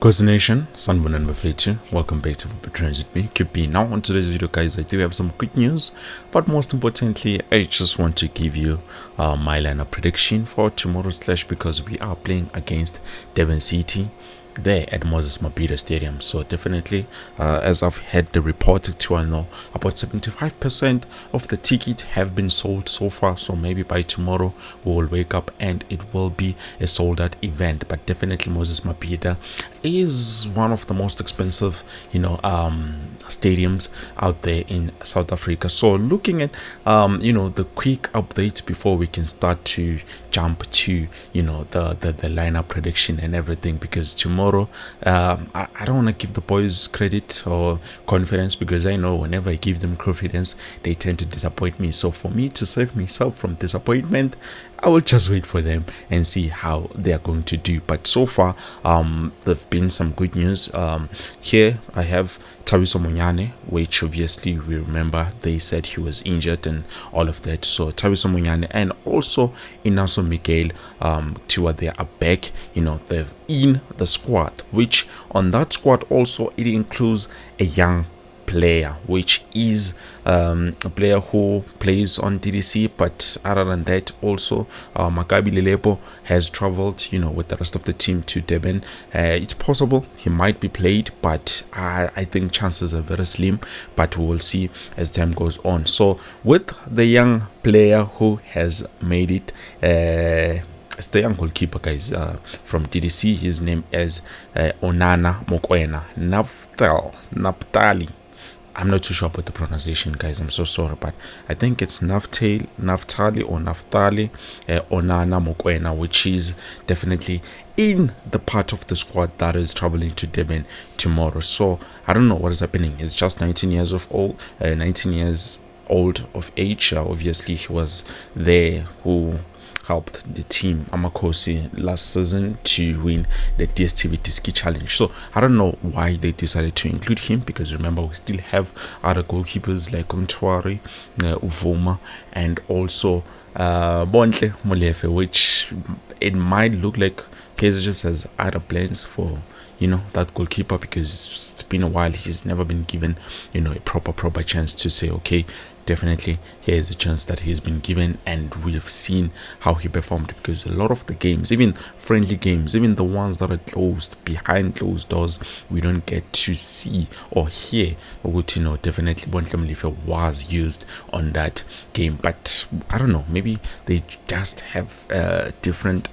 Kaizer Nation, Sanbonan Bafetu, welcome back to Transit Me. QP. Now on today's video, guys, I do have some good news, but most importantly, I just want to give you my lineup prediction for tomorrow's clash because we are playing against Devon City there at Moses Mabhida Stadium. So definitely, as I've had the report to I know, about 75% of the tickets have been sold so far. So maybe by tomorrow we will wake up and it will be a sold out event. But definitely Moses Mabhida is one of the most expensive, stadiums out there in South Africa. So looking at the quick updates before we can start to jump to the lineup prediction and everything, because tomorrow I don't want to give the boys credit or confidence, because I know whenever I give them confidence they tend to disappoint me. So for me to save myself from disappointment, I will just wait for them and see how they are going to do. But so far there've been some good news. Here I have Thabiso Munyane, which obviously we remember they said he was injured and all of that. So Thabiso Munyane and also Inaso Miguel, two are there are back. They're in the squad, which on that squad also it includes a young player, which is a player who plays on DDC. But other than that, also Maccabi Lelepo has traveled with the rest of the team to Durban. It's possible he might be played, but I think chances are very slim, but we will see as time goes on. So with the young player who has made it, it's the young goalkeeper, guys, from DDC. His name is Onana Mokoena Naphtali. I'm not too sure about the pronunciation, guys. I'm so sorry, but I think it's Naftali Onana Mokoena, which is definitely in the part of the squad that is traveling to Durban tomorrow. So I don't know what is happening. He's just 19 years old of age. Obviously, he was there who helped the team Amakosi last season to win the DStv Diski Challenge. So I don't know why they decided to include him, because remember we still have other goalkeepers like Ontwari, Uvuma, and also Bontle Molefe, which it might look like Kaizer just has other plans for that goalkeeper, because it's been a while. He's never been given a proper chance to say, okay, definitely here is a chance that he's been given, and we have seen how he performed. Because a lot of the games, even friendly games, even the ones that are closed behind closed doors, we don't get to see or hear what definitely Bontle Molefe was used on that game. But I don't know, maybe they just have different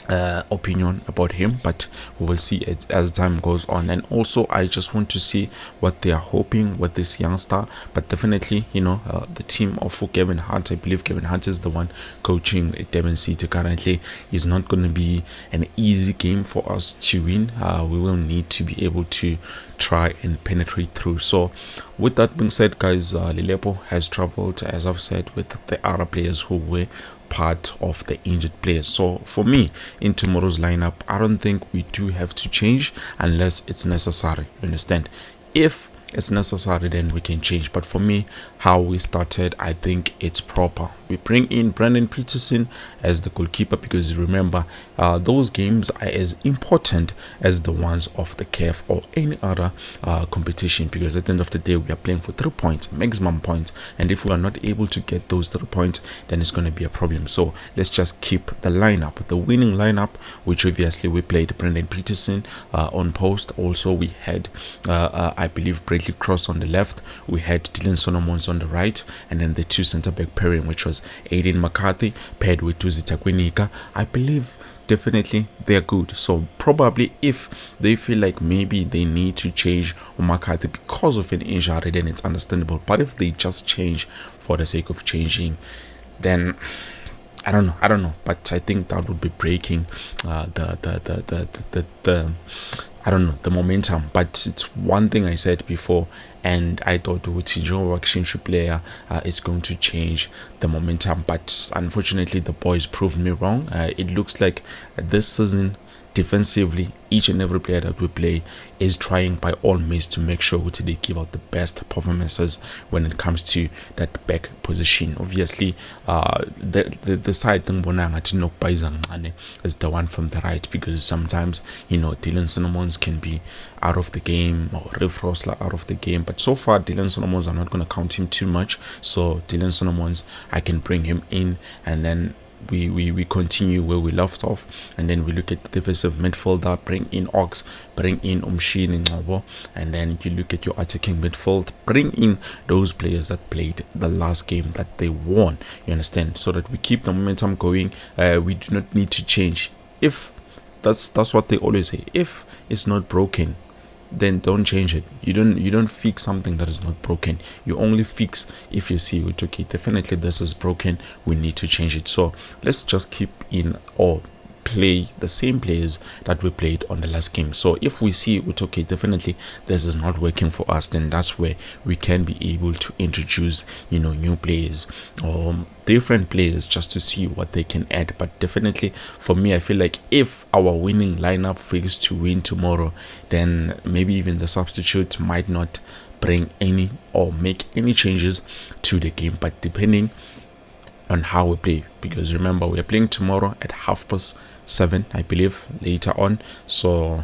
opinion about him, but we will see it as time goes on. And also I just want to see what they are hoping with this youngster. But definitely the team of Kevin Hart, I believe Kevin Hart is the one coaching Devon City currently, is not going to be an easy game for us to win. We will need to be able to try and penetrate through. So with that being said, guys, Lelepo has traveled, as I've said, with the other players who were part of the injured players. So for me, in tomorrow's lineup, I don't think we do have to change unless it's necessary. You understand? If it's necessary, then we can change. But for me, how we started, I think it's proper. We bring in Brandon Peterson as the goalkeeper, because remember, those games are as important as the ones of the CAF or any other competition, because at the end of the day we are playing for 3 points, maximum points, and if we are not able to get those 3 points, then it's going to be a problem. So let's just keep the lineup, the winning lineup, which obviously we played Brandon Peterson on post. Also we had I believe Bradley Cross on the left, we had Dylan Solomons on the right, and then the two centre back pairing, which was Aiden McCarthy paired with Tuzi Takwinika. I believe definitely they're good. So probably if they feel like maybe they need to change McCarthy because of an injury, then it's understandable. But if they just change for the sake of changing, then I don't know. But I think that would be breaking the momentum. But it's one thing I said before, and I thought Tinjo Wakshinshu player is going to change the momentum. But unfortunately, the boys proved me wrong. It looks like this season defensively, each and every player that we play is trying by all means to make sure that they give out the best performances when it comes to that back position. Obviously, the side thing is the one from the right, because sometimes Dylan Solomons can be out of the game, or Riff Rosler out of the game. But so far, Dylan Solomons, I'm not going to count him too much. So Dylan Solomons, I can bring him in, and then we continue where we left off, and then we look at the defensive midfielder, bring in Ox, bring in Umshini Ngobo, and then you look at your attacking midfield, bring in those players that played the last game that they won, you understand, so that we keep the momentum going. We do not need to change. If that's what they always say, if it's not broken, then don't change it. You don't fix something that is not broken. You only fix if you see it, okay, definitely this is broken, we need to change it. So let's just keep in, or play the same players that we played on the last game. So if we see it, okay, definitely this is not working for us, then that's where we can be able to introduce new players or different players, just to see what they can add. But definitely for me, I feel like if our winning lineup fails to win tomorrow, then maybe even the substitute might not bring any or make any changes to the game, but depending on how we play, because remember, we are playing tomorrow at 7:30, I believe, later on. So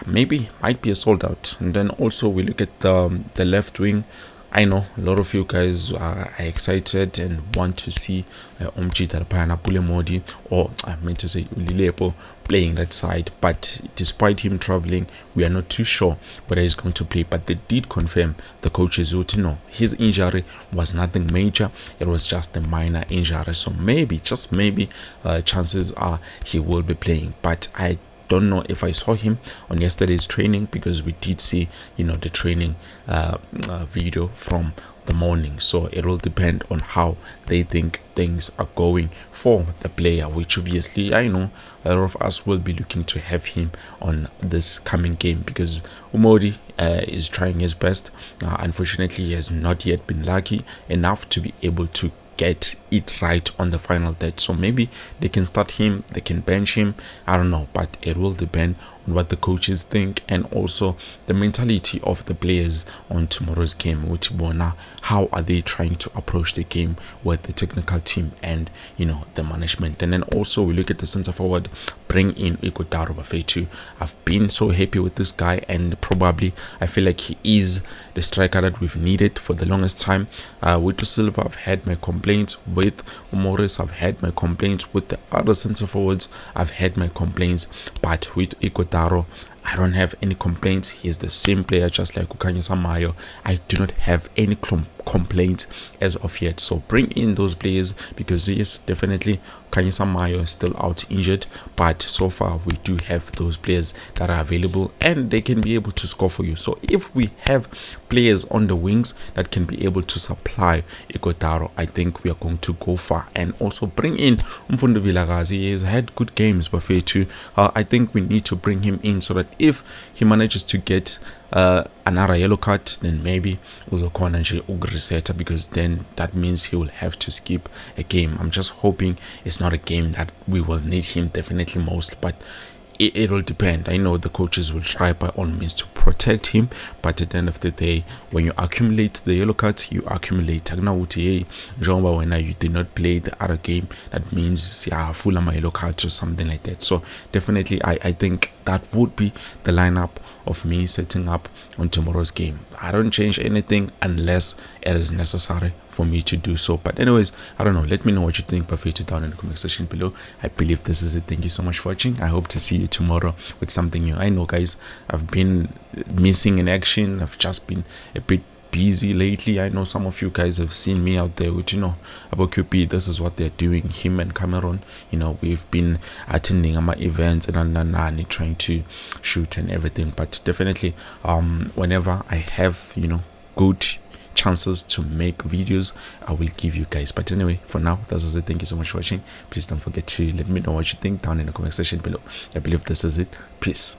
maybe might be a sold out. And then also we look at the left wing. I know a lot of you guys are excited and want to see Omji Tarapana Pulemodi, or I meant to say Ulilepo, playing that side. But despite him traveling, we are not too sure whether he's going to play. But they did confirm, the coaches, no, his injury was nothing major. It was just a minor injury. So maybe, just maybe, chances are he will be playing. But I don't know if I saw him on yesterday's training, because we did see the training video from the morning. So it will depend on how they think things are going for the player, which obviously I know a lot of us will be looking to have him on this coming game, because Umodi is trying his best. Unfortunately, he has not yet been lucky enough to be able to get it right on the final third. So maybe they can start him, they can bench him, I don't know, but it will depend on what the coaches think, and also the mentality of the players on tomorrow's game. How are they trying to approach the game with the technical team and the management? And then also we look at the center forward, bring in Ikotaro Bafetu. I've been so happy with this guy, and probably I feel like he is the striker that we've needed for the longest time. With Silva, I've had my complaints. With Morris, I've had my complaints. With the other center forwards, I've had my complaints. But with Ikotaro, I don't have any complaints. He's the same player, just like Ukanya Samayo. I do not have any complaints as of yet. So bring in those players, because yes, definitely Kaizer Mayo is still out injured, but so far we do have those players that are available and they can be able to score for you. So if we have players on the wings that can be able to supply Ikotaro, I think we are going to go far. And also bring in Mfundo Vilagazi. He has had good games, but I think we need to bring him in so that if he manages to get another yellow card, then maybe uzokona nje ugriseta, because then that means he will have to skip a game. I'm just hoping it's not a game that we will need him definitely most, but it will depend. I know the coaches will try by all means to protect him, but at the end of the day, when you accumulate the yellow cards, you accumulate. When you did not play the other game, that means full of my yellow cards or something like that. So definitely I think that would be the lineup of me setting up on tomorrow's game. I don't change anything unless it is necessary for me to do so. But anyways, I don't know, let me know what you think by feature down in the comment section below. I believe this is it. Thank you so much for watching. I hope to see you tomorrow with something new. I know, guys, I've been missing in action. I've just been a bit busy lately. I know some of you guys have seen me out there with about QP. This is what they're doing, him and Cameron. We've been attending my events and trying to shoot and everything. But definitely whenever I have good chances to make videos, I will give you guys. But anyway, for now, this is it. Thank you so much for watching. Please don't forget to let me know what you think down in the comment section below. I believe this is it. Peace.